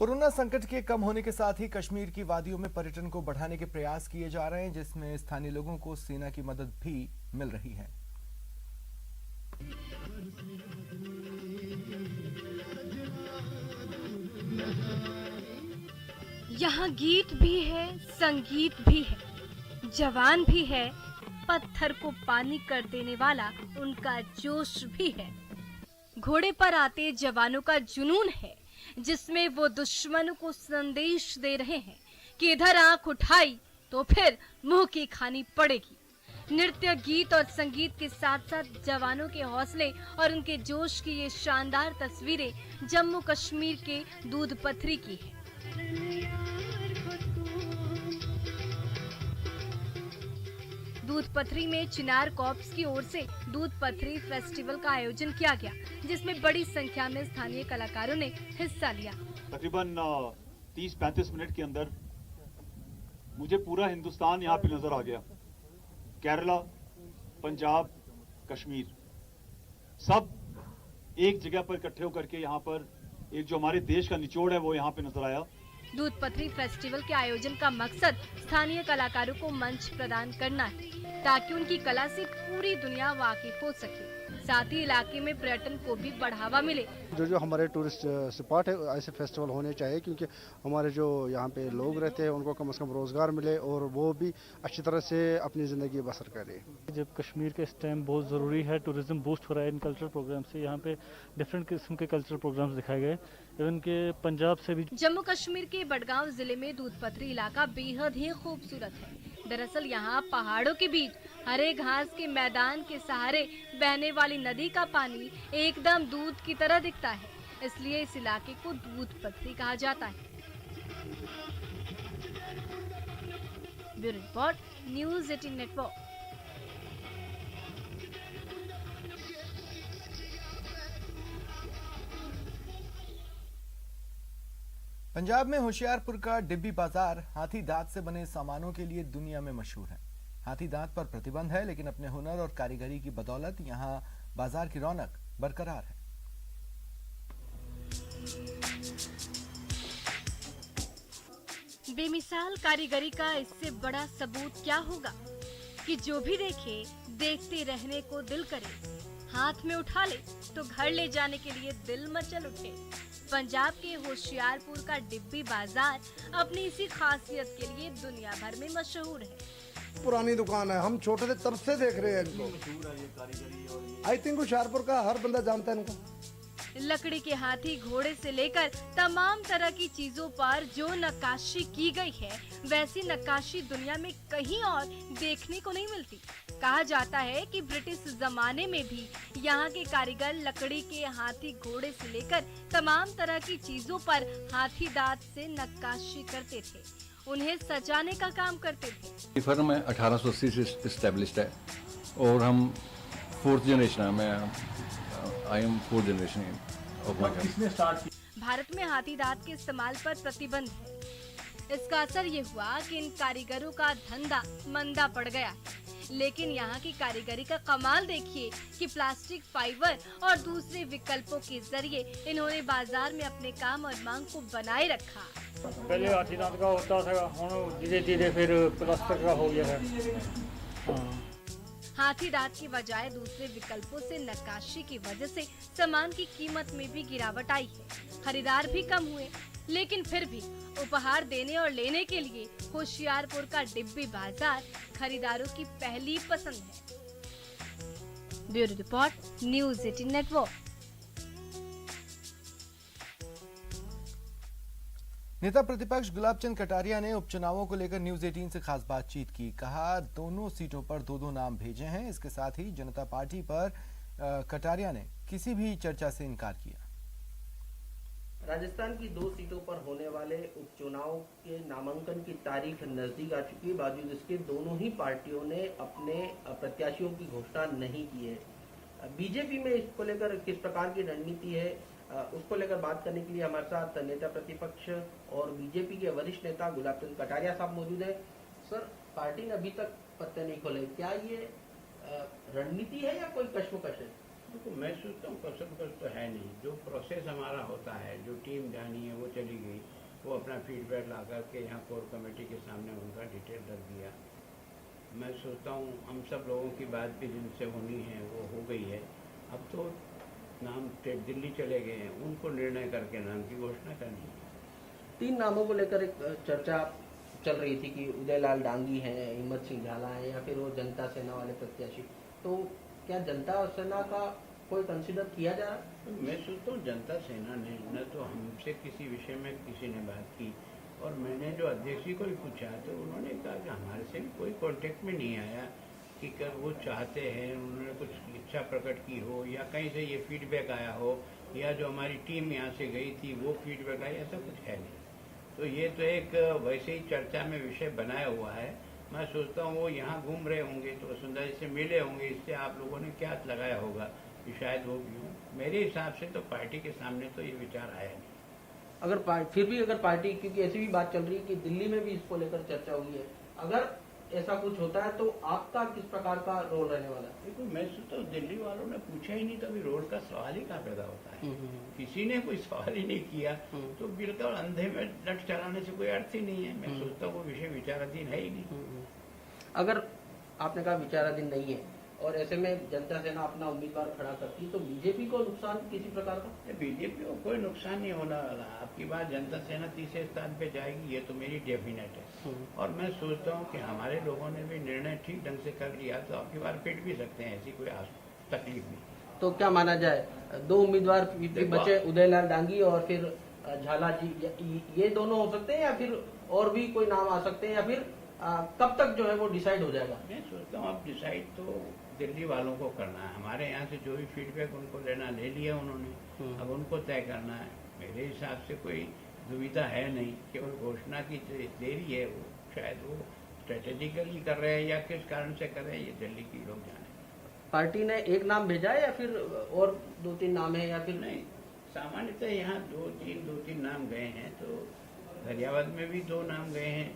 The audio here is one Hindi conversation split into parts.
कोरोना संकट के कम होने के साथ ही कश्मीर की वादियों में पर्यटन को बढ़ाने के प्रयास किए जा रहे हैं, जिसमें स्थानीय लोगों को सेना की मदद भी मिल रही है। यहाँ गीत भी है, संगीत भी है, जवान भी है, पत्थर को पानी कर देने वाला उनका जोश भी है। घोड़े पर आते जवानों का जुनून है, जिसमें वो दुश्मनों को संदेश दे रहे हैं कि इधर आंख उठाई तो फिर मुंह की खानी पड़ेगी। नृत्य, गीत और संगीत के साथ साथ जवानों के हौसले और उनके जोश की ये शानदार तस्वीरें जम्मू कश्मीर के दूध पथरी की है। दूध पथरी में चिनार कॉर्प्स की ओर से दूध पथरी फेस्टिवल का आयोजन किया गया, जिसमें बड़ी संख्या में स्थानीय कलाकारों ने हिस्सा लिया। तकरीबन 30-35 मिनट के अंदर मुझे पूरा हिंदुस्तान यहाँ पे नजर आ गया। केरला, पंजाब, कश्मीर, सब एक जगह पर इकट्ठे होकर के यहाँ पर एक जो हमारे देश का निचोड़ है वो यहाँ पे नजर आया। दूध पथरी फेस्टिवल के आयोजन का मकसद स्थानीय कलाकारों को मंच प्रदान करना है, ताकि उनकी कला से पूरी दुनिया वाकिफ हो सके। साथ ही इलाके में पर्यटन को भी बढ़ावा मिले। जो हमारे टूरिस्ट स्पॉट है ऐसे फेस्टिवल होने चाहिए, क्योंकि हमारे जो यहाँ पे लोग रहते हैं उनको कम से कम रोजगार मिले और वो भी अच्छी तरह से अपनी जिंदगी बसर करे। जब कश्मीर के इस टाइम बहुत ज़रूरी है, टूरिज्म बूस्ट हो रहा है इन कल्चरल प्रोग्राम से। यहाँ पे डिफरेंट किस्म के कल्चरल प्रोग्राम्स दिखाए गए, इवन के पंजाब से भी। जम्मू कश्मीर के बडगांव जिले में दूध पथरी इलाका बेहद ही खूबसूरत है। दरअसल यहाँ पहाड़ों के बीच हरे घास के मैदान के सहारे बहने वाली नदी का पानी एकदम दूध की तरह दिखता है, इसलिए इस इलाके को दूध पथरी कहा जाता है। Bureau report, news 18 network. Punjab में होशियारपुर का डिब्बी बाजार हाथी दांत से बने सामानों के लिए दुनिया में मशहूर है। हाथी दांत पर प्रतिबंध है, लेकिन अपने हुनर और कारीगरी की बदौलत यहां बाजार की रौनक बरकरार है। बेमिसाल कारीगरी का इससे बड़ा सबूत क्या होगा कि जो भी देखे देखते रहने को दिल करे, हाथ में उठा ले तो घर ले जाने के लिए दिल मचल उठे। पंजाब के होशियारपुर का डिब्बी बाजार अपनी इसी खासियत के लिए दुनिया भर में मशहूर है। पुरानी दुकान है, हम छोटे थे तब से देख रहे हैं इनको। आई थिंक होशियारपुर का हर बंदा जानता है इनको। लकड़ी के हाथी, घोड़े से लेकर तमाम तरह की चीजों पर जो नक्काशी की गई है, वैसी नक्काशी दुनिया में कहीं और देखने को नहीं मिलती। कहा जाता है कि ब्रिटिश जमाने में भी यहाँ के कारीगर लकड़ी के हाथी, घोड़े से लेकर तमाम तरह की चीजों पर हाथी दांत से नक्काशी करते थे, उन्हें सजाने का काम करते थे। ये फर्म 1880 से इस्टेब्लिश्ड है और हम 4th जनरेशन है। मैं I am 4th generation of my family. Bharat में हाथी दांत के इस्तेमाल पर प्रतिबंध है। इसका असर ये हुआ कि इन कारीगरों का धंधा मंदा पड़ गया, लेकिन यहाँ की कारीगरी का कमाल देखिए कि प्लास्टिक, फाइबर और दूसरे विकल्पों के जरिए इन्होंने बाजार में अपने काम और मांग को बनाए रखा। पहले हाथी दांत का होता था, धीरे धीरे फिर प्लास्टिक का हो गया है। हाथी दांत की बजाय दूसरे विकल्पों से नक्काशी की वजह से सामान की कीमत में भी गिरावट आई है। खरीदार भी कम हुए, लेकिन फिर भी उपहार देने और लेने के लिए होशियारपुर का डिब्बी बाजार खरीदारों की पहली पसंद है। Bureau report, news 18 network. नेता प्रतिपक्ष गुलाब चंद कटारिया ने उपचुनावों को लेकर न्यूज 18 से खास बातचीत की। कहा, दोनों सीटों पर 2-2 नाम भेजे हैं। इसके साथ ही जनता पार्टी पर कटारिया ने किसी भी चर्चा से इनकार किया। राजस्थान की 2 सीटों पर होने वाले उपचुनाव के नामांकन की तारीख नजदीक आ चुकी है। बावजूद इसके दोनों ही पार्टियों ने अपने प्रत्याशियों की घोषणा नहीं की है। बीजेपी में इसको लेकर किस प्रकार की रणनीति है, उसको लेकर बात करने के लिए हमारे साथ नेता प्रतिपक्ष और बीजेपी के वरिष्ठ नेता गुलाब चंद कटारिया साहब मौजूद है। सर, पार्टी ने अभी तक पत्ते नहीं खोले, क्या ये रणनीति है या कोई कश्मकश है? देखो मैं सोचता हूँ कसम तो है नहीं। जो प्रोसेस हमारा होता है, जो टीम जानी है वो चली गई, वो अपना फीडबैक ला करके यहाँ कोर कमेटी के सामने उनका डिटेल रख दिया। मैं सोचता हूँ हम सब लोगों की बात भी जिनसे होनी है वो हो गई है। अब तो नाम दिल्ली चले गए हैं, उनको निर्णय करके नाम की घोषणा करनी है। 3 नामों को लेकर एक चर्चा चल रही थी कि उदयलाल डांगी हैं, हिम्मत सिंह झाला हैं या फिर वो जनता सेना वाले प्रत्याशी। तो क्या जनता सेना का कोई कंसिडर किया जा रहा है? तो मैं सोचता हूँ जनता सेना ने न तो हमसे किसी विषय में किसी ने बात की, और मैंने जो अध्यक्ष जी को भी पूछा तो उन्होंने कहा कि हमारे से भी कोई कांटेक्ट में नहीं आया कि कर वो चाहते हैं, उन्होंने कुछ इच्छा प्रकट की हो या कहीं से ये फीडबैक आया हो या जो हमारी टीम यहाँ से गई थी वो फीडबैक आया, ऐसा कुछ है नहीं। तो ये तो एक वैसे ही चर्चा में विषय बनाया हुआ है। मैं सोचता हूँ वो यहाँ घूम रहे होंगे तो वसुंधरा जी से मिले होंगे, इससे आप लोगों ने क्या लगाया होगा कि शायद वो भी हो। मेरे हिसाब से तो पार्टी के सामने तो ये विचार आया नहीं। अगर फिर भी अगर पार्टी, क्योंकि ऐसी भी बात चल रही है कि दिल्ली में भी इसको लेकर चर्चा हुई है, अगर ऐसा कुछ होता है तो आपका किस प्रकार का रोल रहने वाला है? देखो मैं सोचता हूँ दिल्ली वालों ने पूछा ही नहीं तो अभी रोल का सवाल ही कहाँ पैदा होता है। किसी ने कोई सवाल ही नहीं किया तो बिल्कुल अंधे में लट चलाने से कोई अर्थ ही नहीं है। मैं सोचता हूँ वो विषय विचाराधीन है ही नहीं। अगर आपने कहा विचाराधीन नहीं है और ऐसे में जनता सेना अपना उम्मीदवार खड़ा करती तो बीजेपी को नुकसान किसी प्रकार का? बीजेपी को कोई नुकसान नहीं होने वाला। आपकी बात जनता सेना तीसरे स्थान पे जाएगी, ये तो मेरी डेफिनेट है। और मैं सोचता हूँ कि हमारे लोगों ने भी निर्णय ठीक ढंग से कर लिया तो आपकी बार पिट भी सकते हैं, ऐसी कोई तकलीफ नहीं। तो क्या माना जाए, 2 उम्मीदवार बचे, उदयलाल डांगी और फिर झाला जी, ये दोनों हो सकते हैं या फिर और भी कोई नाम आ सकते हैं, या फिर कब तक जो है वो डिसाइड हो जाएगा? मैं सोचता हूँ अब डिसाइड तो दिल्ली वालों को करना है। हमारे यहाँ से जो भी फीडबैक उनको लेना ले लिया उन्होंने, अब उनको तय करना है। मेरे हिसाब से कोई दुविधा है नहीं, केवल घोषणा की देरी है। वो शायद वो स्ट्रेटेजिकली कर रहे हैं या किस कारण से कर रहे हैं, ये दिल्ली के लोग जाने। पार्टी ने एक नाम भेजा है या फिर और 2-3 नाम है या फिर नहीं? सामान्यतः यहाँ 2-3 नाम गए हैं। तो गरियाबंद में भी 2 नाम गए हैं।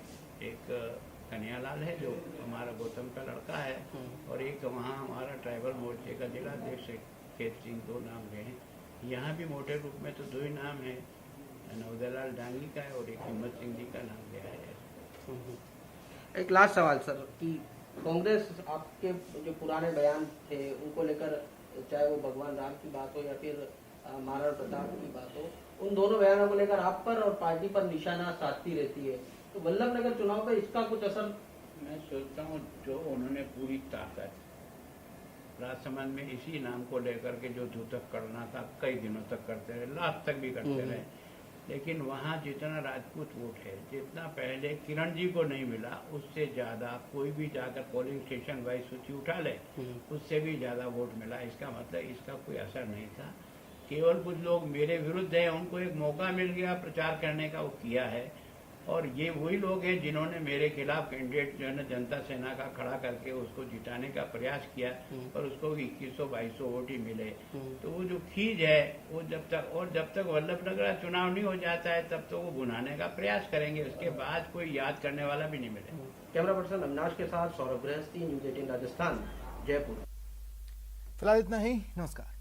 एक कन्हैयालाल है जो हमारा गौतम का लड़का है, और एक वहाँ हमारा ट्राइबल मोर्चे का जिलाध्यक्ष खेत सिंह, 2 नाम गए हैं। यहाँ भी मोटे रूप में तो 2 ही नाम है, उदयलाल डांगी का है और एक हिम्मत सिंह जी का नाम गया है। एक लास्ट सवाल सर, कि कांग्रेस आपके जो पुराने बयान थे उनको लेकर, चाहे वो भगवान राम की बात हो या फिर महाराणा प्रताप की बात हो, उन दोनों बयानों को लेकर आप पर और पार्टी पर निशाना साधती रहती है। तो वल्लभनगर चुनाव पर इसका कुछ असर? मैं सोचता हूँ जो उन्होंने पूरी ताकत राजसमंद में इसी नाम को लेकर के जो धूतक करना था कई दिनों तक करते रहे, लास्ट तक भी करते रहे। लेकिन वहाँ जितना राजपूत वोट है, जितना पहले किरण जी को नहीं मिला, उससे ज्यादा कोई भी जाकर पोलिंग स्टेशन वाइज सूची उठा ले, उससे भी ज्यादा वोट मिला। इसका मतलब इसका कोई असर नहीं था। केवल कुछ लोग मेरे विरुद्ध हैं, उनको एक मौका मिल गया प्रचार करने का, वो किया है। और ये वही लोग हैं जिन्होंने मेरे खिलाफ कैंडिडेट जो है ना जनता सेना का खड़ा करके उसको जिताने का प्रयास किया, और उसको 2100-2200 वोट ही मिले। तो वो जो खींच है वो जब तक वल्लभनगर चुनाव नहीं हो जाता है तब तो वो भुनाने का प्रयास करेंगे, उसके बाद कोई याद करने वाला भी नहीं मिलेगा। कैमरा पर्सन अविनाश के साथ सौरभ गृहस्थी, न्यूज़ 18 राजस्थान, जयपुर। फिलहाल इतना ही, नमस्कार।